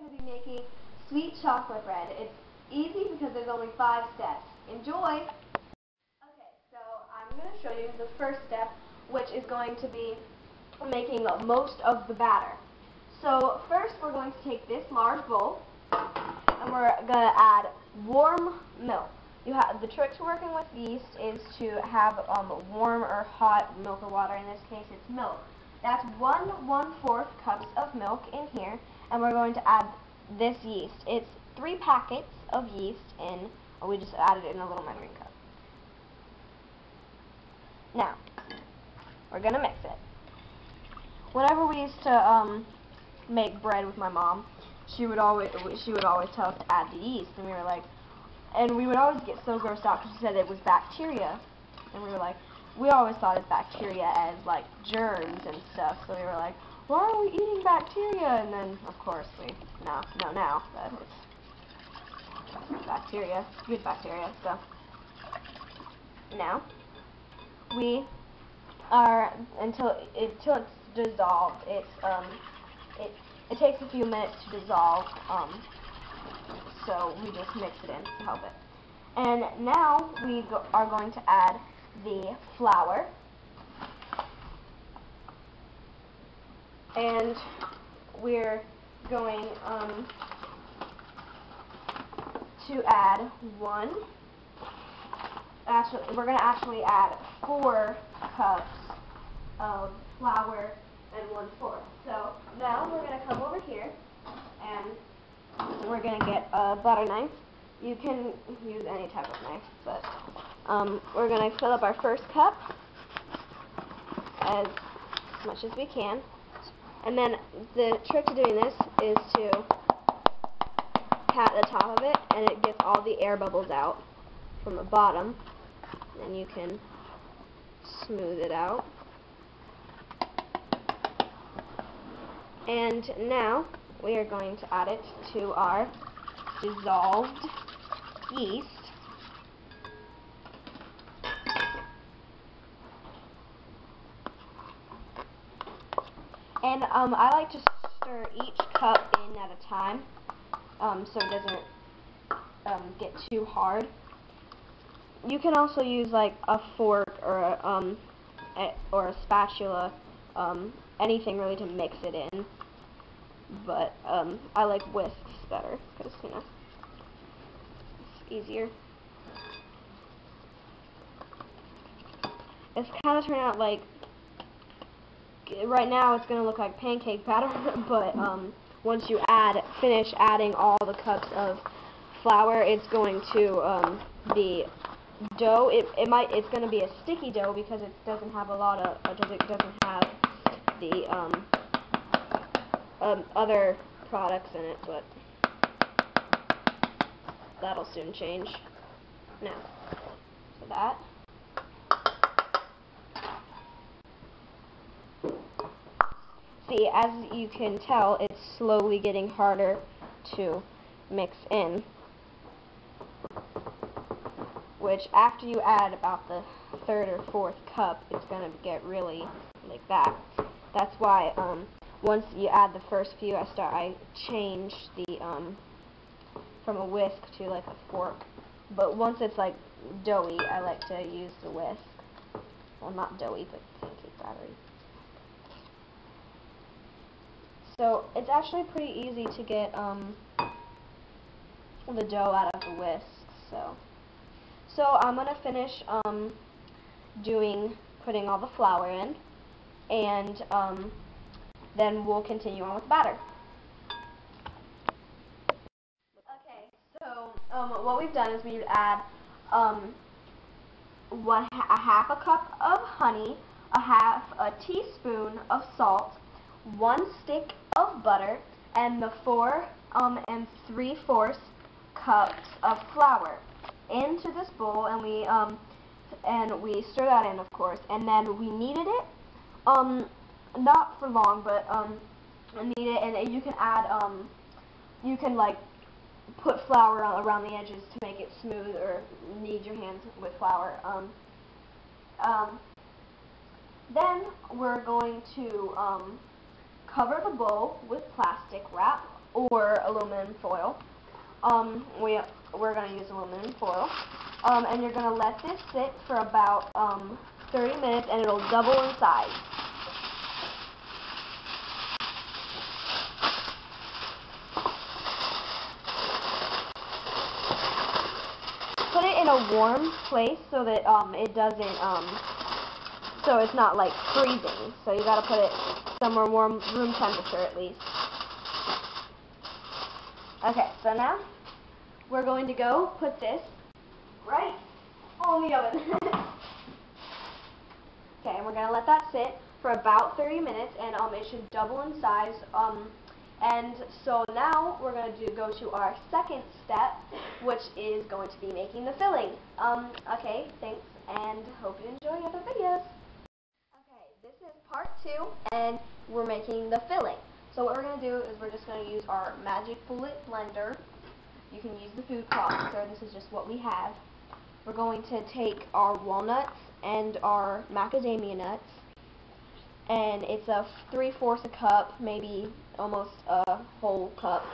going to be making sweet chocolate bread. It's easy because there's only 5 steps. Enjoy! Okay, so I'm going to show you the first step, which is going to be making most of the batter. So first we're going to take this large bowl and we're going to add warm milk. The trick to working with yeast is to have warm or hot milk or water. In this case, it's milk. That's 1/4 cups of milk in here, and we're going to add this yeast. It's 3 packets of yeast in. We just added it in a little measuring cup. Now, we're going to mix it. Whenever we used to make bread with my mom, she would always tell us to add the yeast, and we were like, and we would always get so grossed out because she said it was bacteria, and we were like, we always thought of bacteria as like germs and stuff, so we were like, why are we eating bacteria? And then of course we know now that it's bacteria, good bacteria. So now we are until it's dissolved. It takes a few minutes to dissolve. So we just mix it in to help it. And now we are going to add the flour. And we're going to add we're going to actually add 4 cups of flour and 1/4. So now we're going to come over here and we're going to get a butter knife. You can use any type of knife, but we're going to fill up our first cup as much as we can. And then the trick to doing this is to pat the top of it, and it gets all the air bubbles out from the bottom. And you can smooth it out. And now we are going to add it to our dissolved yeast. And I like to stir each cup in at a time, so it doesn't get too hard. You can also use like a fork or a spatula, anything really to mix it in. But I like whisks better because it's easier. It's kind of turned out like, right now it's going to look like pancake batter, but once you finish adding all the cups of flour, it's going to be dough. It's going to be a sticky dough because it doesn't have a lot of it doesn't have the other products in it, but that'll soon change. Now, so that. See, as you can tell, it's slowly getting harder to mix in, which after you add about the 3rd or 4th cup, it's going to get really like that. That's why once you add the first few, I change the from a whisk to like a fork. But once it's like doughy, I like to use the whisk. Well, not doughy, but pancake battery. So it's actually pretty easy to get the dough out of the whisk. So I'm gonna finish putting all the flour in, and then we'll continue on with the batter. Okay, so what we've done is we've add a half a cup of honey, a teaspoon of salt, 1 stick of butter, and the 4 3/4 cups of flour into this bowl, and we stir that in, of course, and then we kneaded it, not for long, but knead it, and you can add, you can like put flour around the edges to make it smooth, or knead your hands with flour. Then we're going to cover the bowl with plastic wrap, or aluminum foil. We're going to use aluminum foil. And you're going to let this sit for about 30 minutes, and it'll double in size. Put it in a warm place so that it doesn't, so it's not like freezing. So you got to put it somewhere warm, room temperature at least. Okay, so now we're going to go put this right on the oven. Okay, and we're going to let that sit for about 30 minutes, and it should double in size. And so now we're going to go to our second step, which is going to be making the filling. Okay, thanks, and hope you enjoy other videos. Okay, this is part 2, and we're making the filling. So what we're going to do is we're just going to use our Magic Bullet blender. You can use the food processor. This is just what we have. We're going to take our walnuts and our macadamia nuts, and it's a 3/4 a cup, maybe almost a whole cup.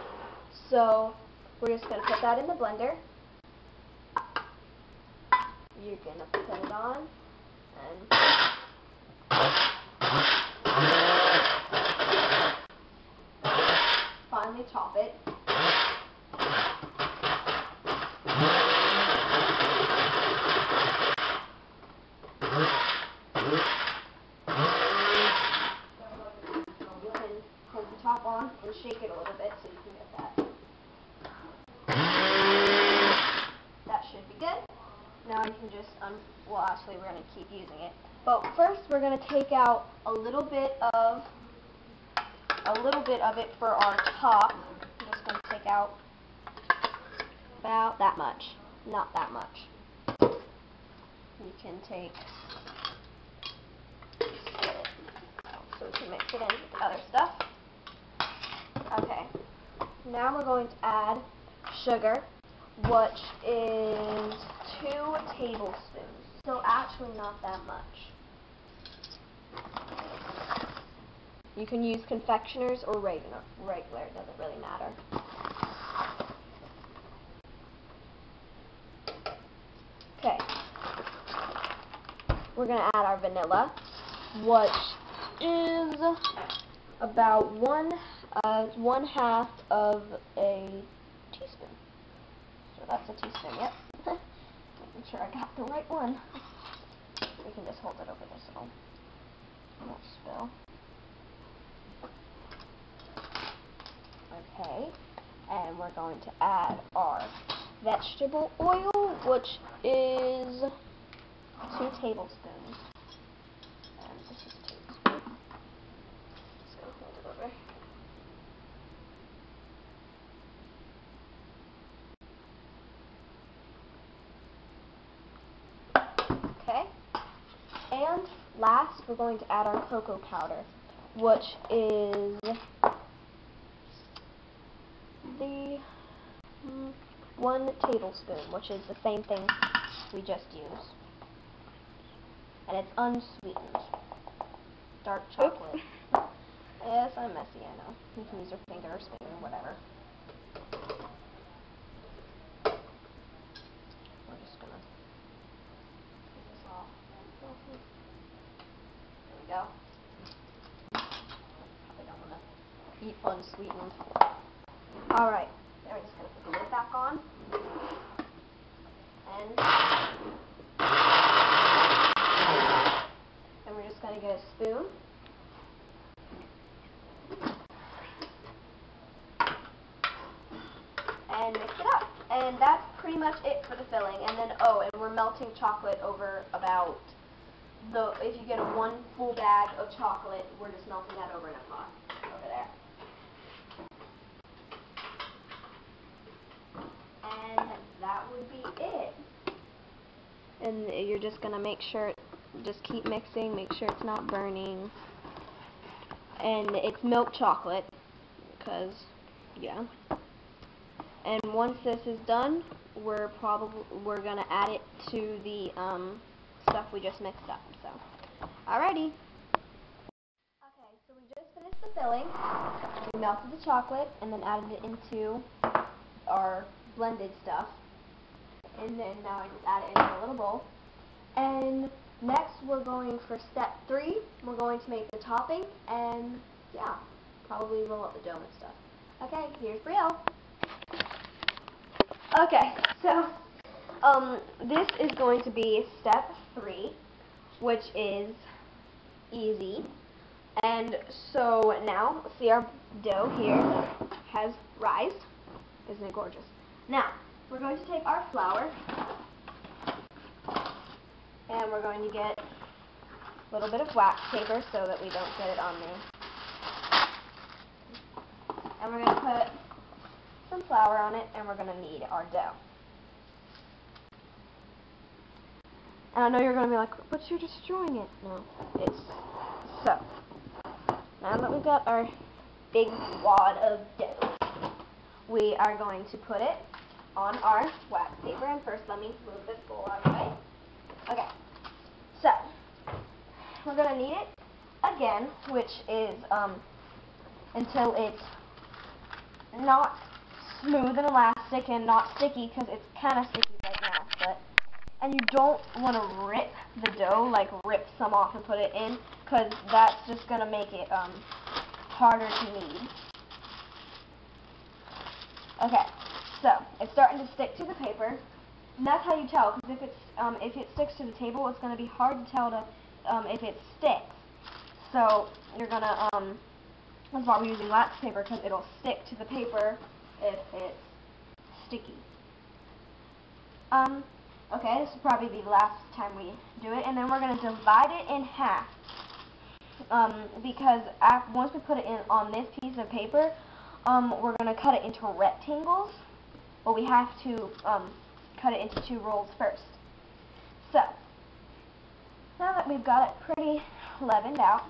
So we're just going to put that in the blender. You're going to put it on and finally chop it. Top on and shake it a little bit so you can get that. That should be good. Now you can just, well actually we're going to keep using it. But first we're going to take out a little bit of it for our top. I'm just going to take out about that much. Not that much. You can take, split it so we can mix it in with the other stuff. Okay, now we're going to add sugar, which is 2 tablespoons. So actually not that much. You can use confectioner's or regular, it doesn't really matter. Okay, we're going to add our vanilla, which is about 1/2 of a teaspoon. So that's a teaspoon, yep. Making sure I got the right one. We can just hold it over this so it won't spill. Okay, and we're going to add our vegetable oil, which is 2 tablespoons. And this is a tablespoon. Just gonna hold it over. Okay, and last we're going to add our cocoa powder, which is the 1 tablespoon, which is the same thing we just used. And it's unsweetened. Dark chocolate. Yes, I'm messy, I know. You can use your finger or spoon or whatever. We're just gonna take this off. There we go. Probably don't want to eat unsweetened. Alright, now we're just going to put the lid back on. And we're just going to get a spoon. And mix it up. And that's pretty much it for the filling. And then, and we're melting chocolate over about if you get a 1 full bag of chocolate, we're just melting that over in a pot over there. And that would be it. And you're just going to make sure, just keep mixing, make sure it's not burning. And it's milk chocolate, because, yeah. And once this is done, we're going to add it to the stuff we just mixed up. So, alrighty. Okay, so we just finished the filling. melted the chocolate and then added it into our blended stuff. And then now I just add it into a little bowl. And next we're going for step 3. We're going to make the topping and yeah, probably roll up the dough and stuff. Okay, here's Brielle. Okay, so this is going to be step 3, which is easy. And so now, see our dough here has rised. Isn't it gorgeous? Now, we're going to take our flour and we're going to get a little bit of wax paper so that we don't get it on there. And we're going to put some flour on it and we're going to knead our dough. And I know you're going to be like, but you're destroying it. No, it's so. Now that we've got our big wad of dough, we are going to put it on our wax paper. And first, let me move this bowl out of the way. Okay, so we're going to knead it again, which is until it's not smooth and elastic and not sticky, because it's kind of sticky right now. And you don't want to rip the dough, like rip some off and put it in, because that's just going to make it harder to knead. Okay, so it's starting to stick to the paper, and that's how you tell, because if it sticks to the table, it's going to be hard to tell if it sticks. So you're going to, that's why we're using wax paper, because it'll stick to the paper if it's sticky. Okay, this will probably be the last time we do it, and then we're going to divide it in half, because once we put it in on this piece of paper, we're going to cut it into rectangles, but we have to cut it into 2 rolls first. So, now that we've got it pretty leavened out,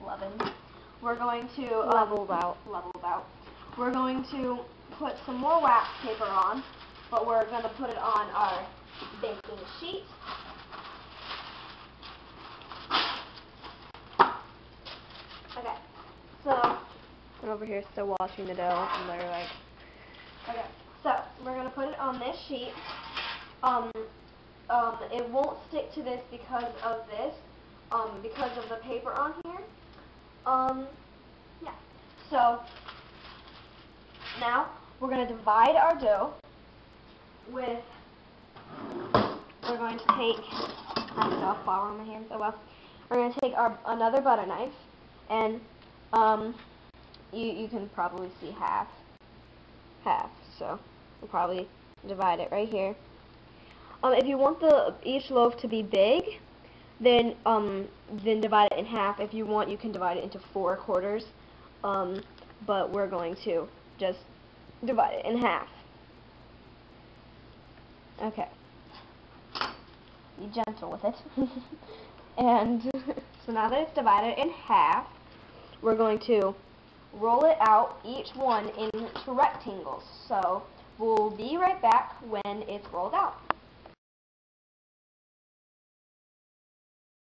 we're going to leveled out. We're going to put some more wax paper on, but we're going to put it on our baking sheet. Okay, so I'm over here still watching the dough, and they're like, okay, so we're going to put it on this sheet. It won't stick to this because of this, because of the paper on here. Yeah, so now we're going to divide our dough with, we're going to take, I have enough flour on my hands, oh well. We're going to take another butter knife, and you can probably see half, so we'll probably divide it right here. If you want each loaf to be big, then divide it in half. If you want, you can divide it into 4 quarters, but we're going to just divide it in half. Okay. Be gentle with it. And so now that it's divided in half, we're going to roll it out, each one into rectangles. So we'll be right back when it's rolled out.